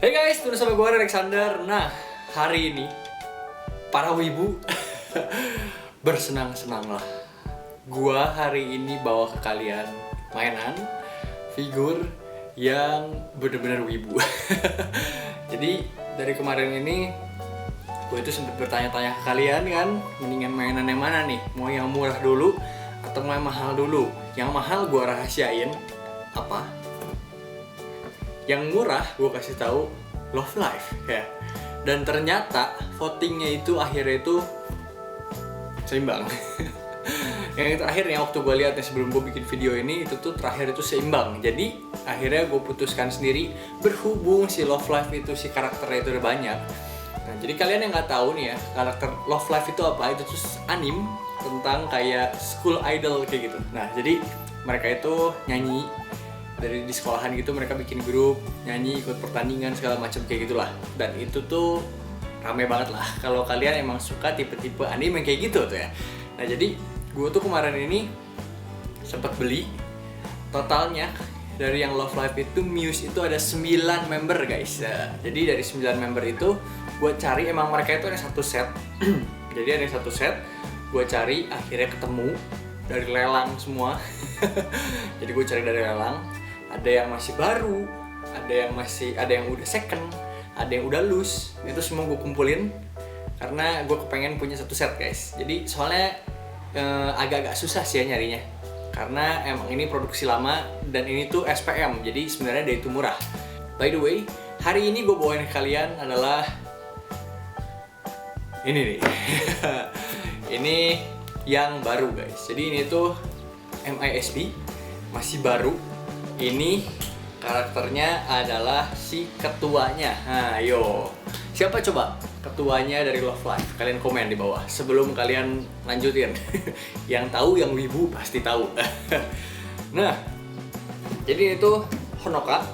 Hey guys, turun sama gue Alexander. Nah, hari ini para wibu bersenang-senanglah. Gua hari ini bawa ke kalian mainan figur yang bener-bener wibu. Jadi dari kemarin ini gue itu sempat bertanya-tanya ke kalian kan, mendingan mainan yang mana nih? Mau yang murah dulu atau mau yang mahal dulu? Yang mahal gue rahasiain apa? Yang murah gue kasih tahu Love Life ya. Dan ternyata votingnya itu akhirnya itu seimbang. Yang terakhir nih waktu gue lihat sebelum gue bikin video ini itu tuh terakhir itu seimbang. Jadi akhirnya gue putuskan sendiri, berhubung si Love Life itu si karakternya itu udah banyak. Nah, jadi kalian yang nggak tahu nih ya, karakter Love Life itu apa? Itu tuh anime tentang kayak school idol kayak gitu. Nah, jadi mereka itu nyanyi dari di sekolahan gitu, mereka bikin grup nyanyi, ikut pertandingan segala macam kayak gitulah. Dan itu tuh rame banget lah kalau kalian emang suka tipe-tipe anime yang kayak gitu tuh ya. Nah, jadi gue tuh kemarin ini sempat beli totalnya dari yang Love Life itu Muse itu ada 9 member guys. Jadi dari 9 member itu gue cari, emang mereka itu ada satu set. Jadi ada satu set, gue cari akhirnya ketemu dari lelang semua. Jadi gue cari dari lelang, ada yang masih baru, ada yang udah second, ada yang udah loose. Itu semua gue kumpulin karena gue kepengen punya satu set guys. Jadi soalnya agak-agak susah sih ya nyarinya, karena emang ini produksi lama dan ini tuh SPM, jadi sebenarnya dia itu murah. By the way, hari ini gue bawain ke kalian adalah ini nih. Ini yang baru guys. Jadi ini tuh MISB, masih baru. Ini karakternya adalah si ketuanya. Nah, yo. Siapa coba ketuanya dari Love Life? Kalian komen di bawah sebelum kalian lanjutin. Yang tahu, yang wibu pasti tahu. Nah, jadi itu Honoka.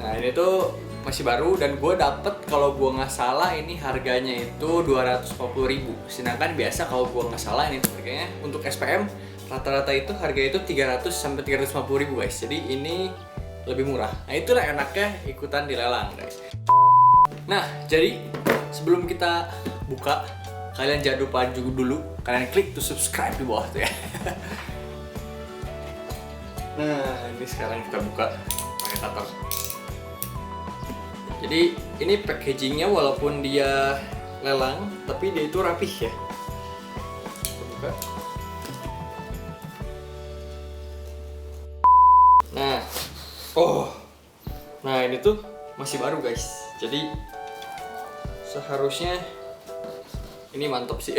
Nah, ini tuh masih baru dan gue dapet, kalau gue nggak salah ini harganya itu 250.000. Sedangkan biasa kalau gue nggak salah ini harganya untuk SPM rata-rata itu harga itu 300 sampai 350.000 guys. Jadi ini lebih murah. Nah, itulah enaknya ikutan di lelang guys. Nah, jadi sebelum kita buka, kalian jangan lupa juga dulu kalian klik to subscribe di bawah tuh ya. Nah, ini sekarang kita buka pakai cutter. Jadi ini packagingnya walaupun dia lelang, tapi dia itu rapih ya. Kita buka. Nah ini tuh masih baru guys. Jadi seharusnya ini mantap sih.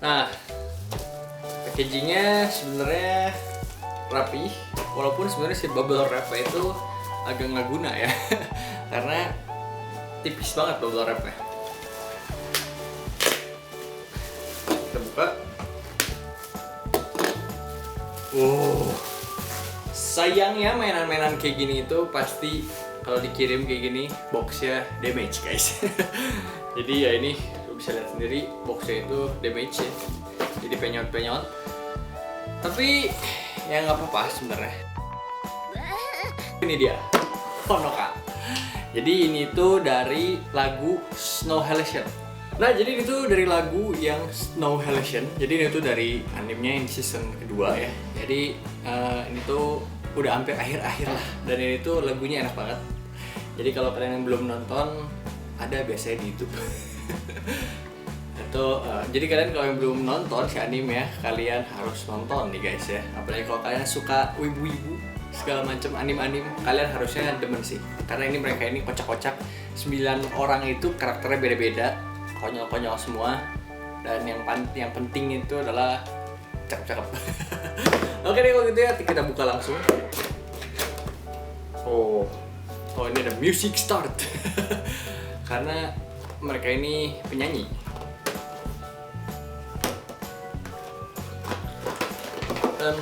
Nah, packagingnya sebenarnya rapi, walaupun sebenarnya si bubble wrap itu agak nggak guna ya. Karena tipis banget bubble wrapnya. Kita buka. Sayangnya mainan-mainan kayak gini itu pasti kalau dikirim kayak gini boxnya damage guys. Jadi ya ini lu bisa lihat sendiri, boxnya itu damage ya. Jadi penyot-penyot. Tapi ya nggak apa-apa sebenarnya. Ini dia Honoka. Jadi ini tuh dari lagu Snow Halation. Nah, jadi itu dari lagu yang Snow Halation. Jadi ini tuh dari animenya yang season kedua ya. Jadi ini tuh udah hampir akhir-akhir lah. Dan ini tuh lagunya enak banget. Jadi kalau kalian yang belum nonton, ada biasanya di YouTube. Jadi kalian kalau yang belum nonton si anime ya, kalian harus nonton nih guys ya. Apalagi kalau kalian suka wibu-wibu segala macam anime-anime, kalian harusnya demen sih. Karena ini mereka ini kocak-kocak. 9 orang itu karakternya beda-beda, konyol-konyol semua. Dan yang penting itu adalah cakep-cakep. Oke deh kalau gitu ya, kita buka langsung. Oh ini ada music start. Karena mereka ini penyanyi. Dan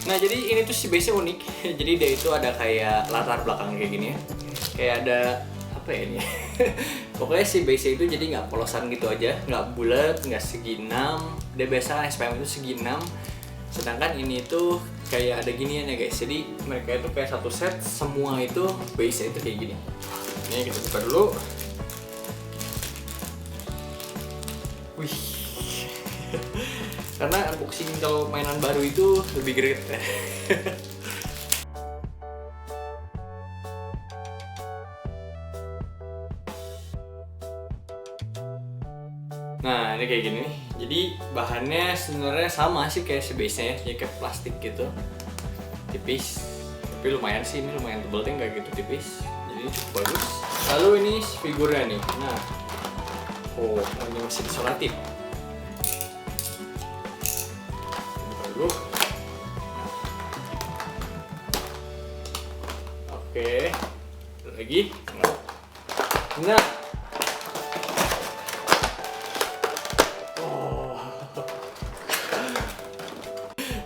Nah jadi ini tuh si base-nya unik. Jadi dia itu ada kayak latar belakang kayak gini ya. Kayak ada apa ya ini? Pokoknya si base itu jadi nggak polosan gitu aja, nggak bulat, nggak segi 6. Dia biasa SPM itu segi 6. Sedangkan ini tuh kayak ada ginian ya guys. Jadi mereka itu kayak satu set, semua itu base itu kayak gini. Ini kita buka dulu. Wih. Karena unboxing kalau mainan baru itu lebih greget ya. Nah, ini kayak gini nih. Jadi bahannya sebenarnya sama sih kayak si base-nya ya, kayak plastik gitu. Tipis. Tapi lumayan sih, ini lumayan tebal deh, nggak gitu tipis. Jadi cukup bagus. Lalu ini figurnya nih. Nah. Oh, ini masih disolatif. Lalu. Oke. Lagi. Nah.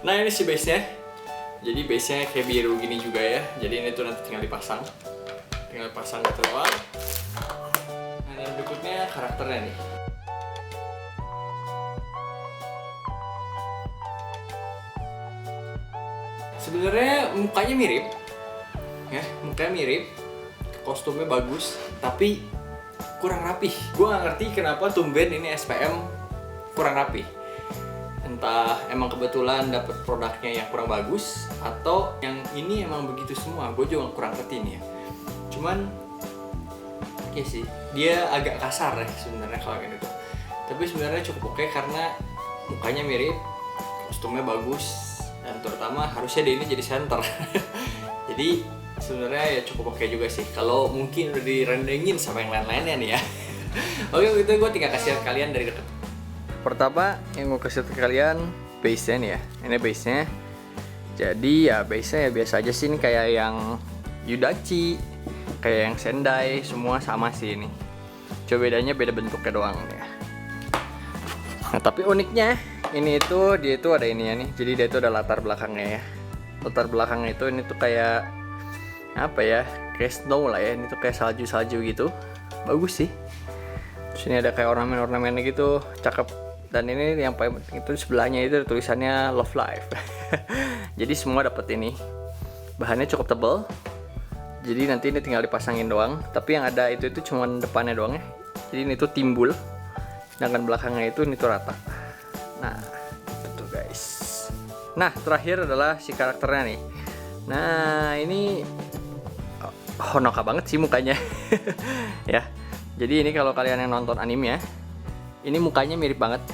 Nah ini si base-nya. Jadi base-nya kayak biru gini juga ya. Jadi ini tuh nanti tinggal dipasang. Tinggal dipasang gitu doang. Nah yang berikutnya karakternya nih. Sebenarnya mukanya mirip. Ya, mukanya mirip. Kostumnya bagus, tapi kurang rapih. Gua nggak ngerti kenapa tumben ini SPM kurang rapih. Entah emang kebetulan dapet produknya yang kurang bagus atau yang ini emang begitu semua. Gue juga kurang ngerti nih ya. Cuman ya sih, dia agak kasar ya sebenarnya kalau kayak gitu. Tapi sebenarnya cukup oke karena mukanya mirip, kostumnya bagus, dan terutama harusnya dia ini jadi center. Jadi sebenarnya ya cukup oke juga sih. Kalau mungkin udah direndengin sama yang lain-lainnya nih ya. Oke, begitu gue tinggal kasih kalian dari deket. Pertama yang gue kasih ke kalian base-nya nih ya. Ini base-nya. Jadi ya base-nya ya biasa aja sih, ini kayak yang Yudachi, kayak yang Sendai, semua sama sih ini. Coba bedanya beda bentuknya doang ya. Nah, tapi uniknya ini itu dia itu ada ini ya nih. Jadi dia itu ada latar belakangnya ya. Latar belakangnya itu ini tuh kayak apa ya? Kayak snow lah ya. Ini tuh kayak salju-salju gitu. Bagus sih. Terus ini ada kayak ornamen-ornamennya gitu, cakep. Dan ini yang paling penting itu sebelahnya itu tulisannya Love Life. Jadi semua dapat ini. Bahannya cukup tebal. Jadi nanti ini tinggal dipasangin doang. Tapi yang ada itu cuma depannya doang ya. Jadi ini tuh timbul. Sedangkan belakangnya itu ini tuh rata. Nah, itu tuh guys. Nah, terakhir adalah si karakternya nih. Nah, ini Honoka banget sih mukanya. Ya. Jadi ini kalau kalian yang nonton anime ya, ini mukanya mirip banget.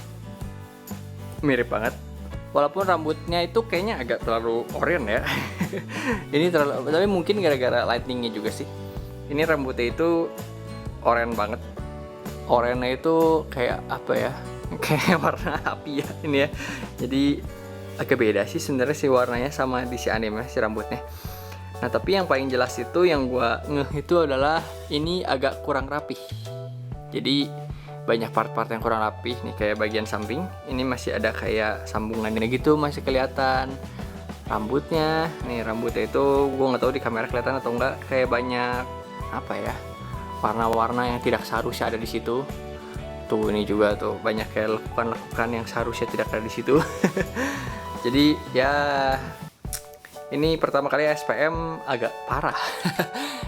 Mirip banget. Walaupun rambutnya itu kayaknya agak terlalu oranye ya. Ini terlalu, tapi mungkin gara-gara lightningnya juga sih. Ini rambutnya itu oranye banget. Oranye itu kayak apa ya? Kayak warna api ya ini ya. Jadi agak beda sih sebenarnya si warnanya sama di si anime si rambutnya. Nah tapi yang paling jelas itu yang gua ngeh itu adalah ini agak kurang rapih. Jadi banyak part-part yang kurang rapih nih, kayak bagian samping ini masih ada kayak sambungannya gitu, masih kelihatan. Rambutnya nih, rambutnya itu gua nggak tahu di kamera kelihatan atau enggak, kayak banyak apa ya, warna-warna yang tidak seharusnya ada di situ. Tuh ini juga tuh banyak kayak lekukan-lekukan yang seharusnya tidak ada di situ. Jadi ya ini pertama kali SPM agak parah.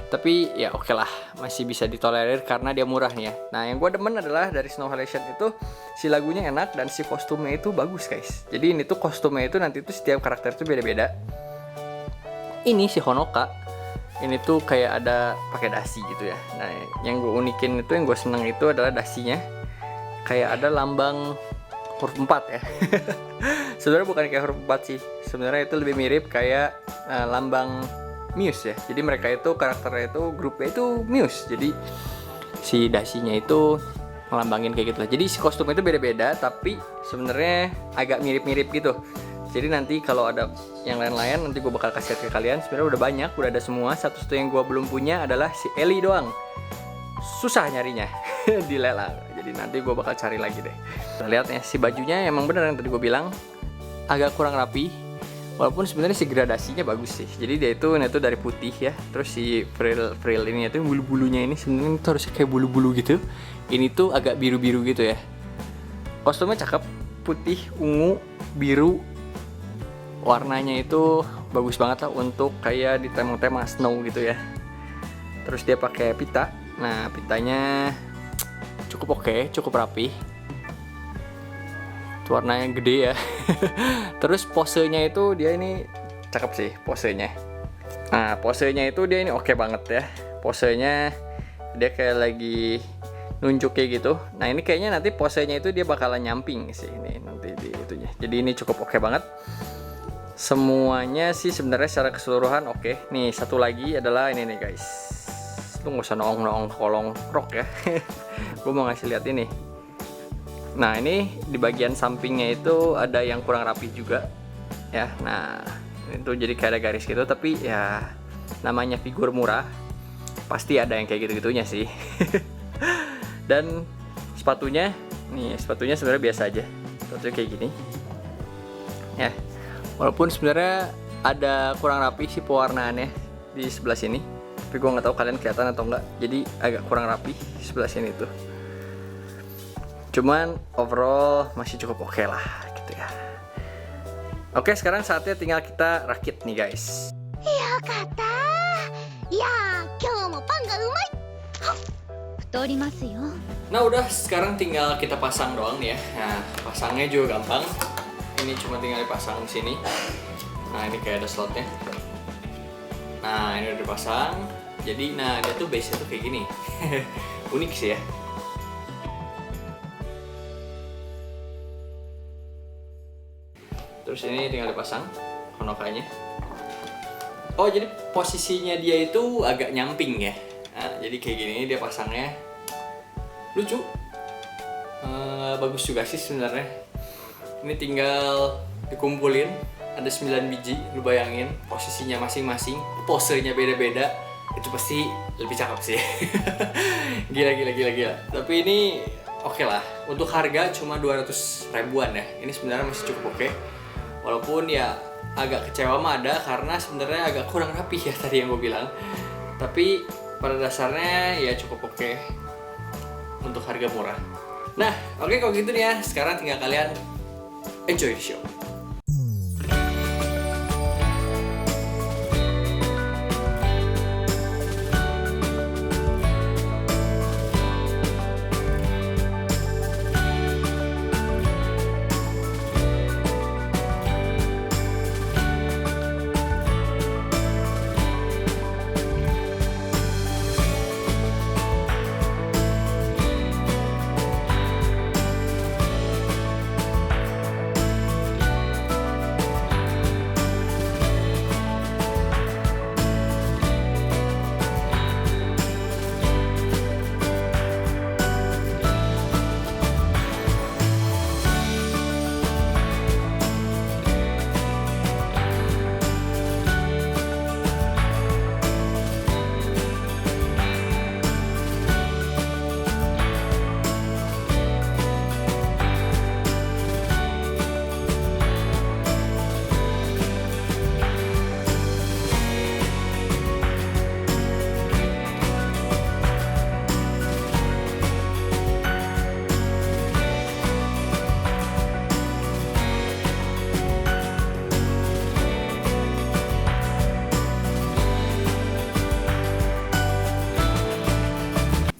Tapi ya oke lah, masih bisa ditolerir karena dia murah nih ya. Nah yang gue demen adalah dari Snow Halation itu si lagunya enak dan si kostumnya itu bagus guys. Jadi ini tuh kostumnya itu nanti tuh setiap karakter itu beda-beda. Ini si Honoka, ini tuh kayak ada pakai dasi gitu ya. Nah yang gue unikin itu, yang gue seneng itu adalah dasinya kayak ada lambang huruf 4 ya. Sebenarnya bukan kayak huruf 4 sih. Sebenarnya itu lebih mirip kayak lambang Muse ya. Jadi mereka itu karakternya itu grupnya itu Muse. Jadi si dasinya itu ngelambangin kayak gitu lah. Jadi si kostum itu beda-beda tapi sebenarnya agak mirip-mirip gitu. Jadi nanti kalau ada yang lain-lain nanti gue bakal kasih ke kalian. Sebenarnya udah banyak, udah ada semua. Satu-satu yang gue belum punya adalah si Ellie doang. Susah nyarinya di lelang. Jadi nanti gue bakal cari lagi deh. Kita lihat ya, si bajunya emang bener yang tadi gue bilang agak kurang rapi. Walaupun sebenarnya si gradasinya bagus sih. Jadi dia itu dari putih ya. Terus si frill ini itu bulu-bulunya ini sebenarnya itu harusnya kayak bulu-bulu gitu. Ini tuh agak biru-biru gitu ya. Kostumnya cakep, putih, ungu, biru. Warnanya itu bagus banget lah untuk kayak di tema-tema snow gitu ya. Terus dia pakai pita. Nah, pitanya cukup oke, cukup rapi. Warnanya gede ya. Terus posenya itu dia ini cakep sih posenya. Nah, posenya itu dia ini oke banget ya. Posenya dia kayak lagi nunjuk kayak gitu. Nah, ini kayaknya nanti posenya itu dia bakalan nyamping sih ini nanti di itunya. Jadi ini cukup oke banget. Semuanya sih sebenarnya secara keseluruhan oke. Nih, satu lagi adalah ini nih guys. Lu nggak usah noong-noong kolong rok ya. Gue mau ngasih lihat ini. Nah, ini di bagian sampingnya itu ada yang kurang rapi juga ya. Nah, itu jadi kayak ada garis gitu, tapi ya namanya figur murah pasti ada yang kayak gitu-gitunya sih. Dan sepatunya sebenarnya biasa aja, sepatunya kayak gini ya. Walaupun sebenarnya ada kurang rapi sih pewarnaannya di sebelah sini, tapi gue nggak tahu kalian kelihatan atau enggak. Jadi agak kurang rapi di sebelah sini tuh. Cuman overall masih cukup oke lah gitu ya. Oke, sekarang saatnya tinggal kita rakit nih guys. Ya kata, ya, kyou mo pan ga umai. Futorimasu yo. Nah, udah sekarang tinggal kita pasang doang nih ya. Nah, pasangnya juga gampang. Ini cuma tinggal dipasang di sini. Nah, ini kayak ada slotnya. Nah, ini udah dipasang. Jadi, nah dia tuh base-nya tuh kayak gini. Unik sih ya. Terus ini tinggal dipasang konokanya. Oh, jadi posisinya dia itu agak nyamping ya. Nah, jadi kayak gini dia pasangnya. Lucu. Bagus juga sih sebenarnya. Ini tinggal dikumpulin. Ada 9 biji, lu bayangin posisinya masing-masing, posenya beda-beda. Itu pasti lebih cakep sih. Gila. Tapi ini oke lah. Untuk harga cuma 200 ribuan ya. Ini sebenarnya masih cukup oke. Walaupun ya agak kecewa mah ada karena sebenarnya agak kurang rapi ya tadi yang gue bilang. Tapi pada dasarnya ya cukup oke untuk harga murah. Nah, oke kalau gitu nih ya. Sekarang tinggal kalian enjoy the show.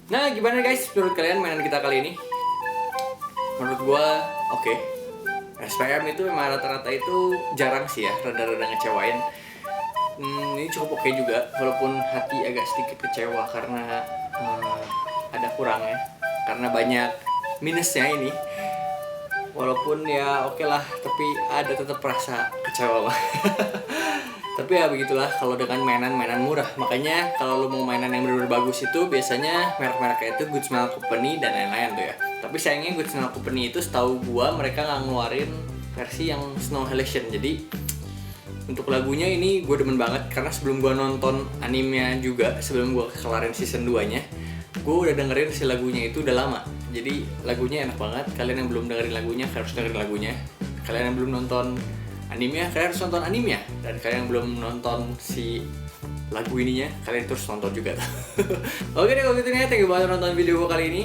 Nah, gimana guys menurut kalian mainan kita kali ini? Menurut gua oke. SPM itu memang rata-rata itu jarang sih ya, rada-rada ngecewain. Ini cukup oke juga, walaupun hati agak sedikit kecewa karena ada kurangnya, karena banyak minusnya ini. Walaupun ya oke lah, tapi ada tetap rasa kecewa. Tapi ya begitulah kalau dengan mainan-mainan murah. Makanya kalau lu mau mainan yang benar-benar bagus itu biasanya merek-mereknya itu Good Smile Company dan lain-lain tuh ya. Tapi sayangnya Good Smile Company itu setahu gua mereka nggak ngeluarin versi yang Snow Halation. Jadi untuk lagunya ini gue demen banget karena sebelum gua nonton animenya juga, sebelum gua kelarin season 2-nya, gue udah dengerin si lagunya itu udah lama. Jadi lagunya enak banget. Kalian yang belum dengerin lagunya harus dengerin lagunya. Kalian yang belum nonton animenya, kalian harus nonton animenya. Dan kalian yang belum nonton si lagu ininya, kalian terus nonton juga tuh. Oke deh kalau gitu nih, thank you banget nonton video gue kali ini.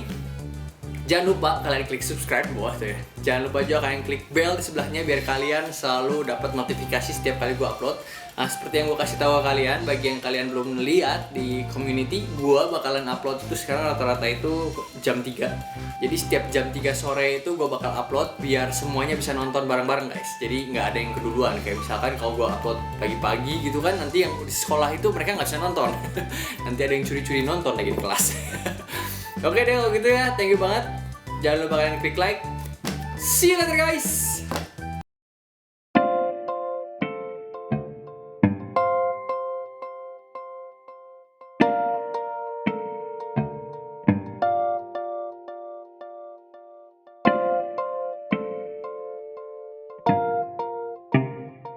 Jangan lupa kalian klik subscribe di bawah tuh ya. Jangan lupa juga kalian klik bell di sebelahnya biar kalian selalu dapat notifikasi setiap kali gue upload. Nah, seperti yang gue kasih tahu ke kalian, bagi yang kalian belum lihat di community, gue bakalan upload itu sekarang rata-rata itu jam 3. Jadi setiap jam 3 sore itu gue bakal upload biar semuanya bisa nonton bareng-bareng guys. Jadi nggak ada yang keduluan. Kayak misalkan kalau gue upload pagi-pagi gitu kan, nanti yang di sekolah itu mereka nggak bisa nonton. Nanti ada yang curi-curi nonton lagi di kelas. Oke deh kalau gitu ya, thank you banget. Jangan lupa kalian klik like. See you later guys.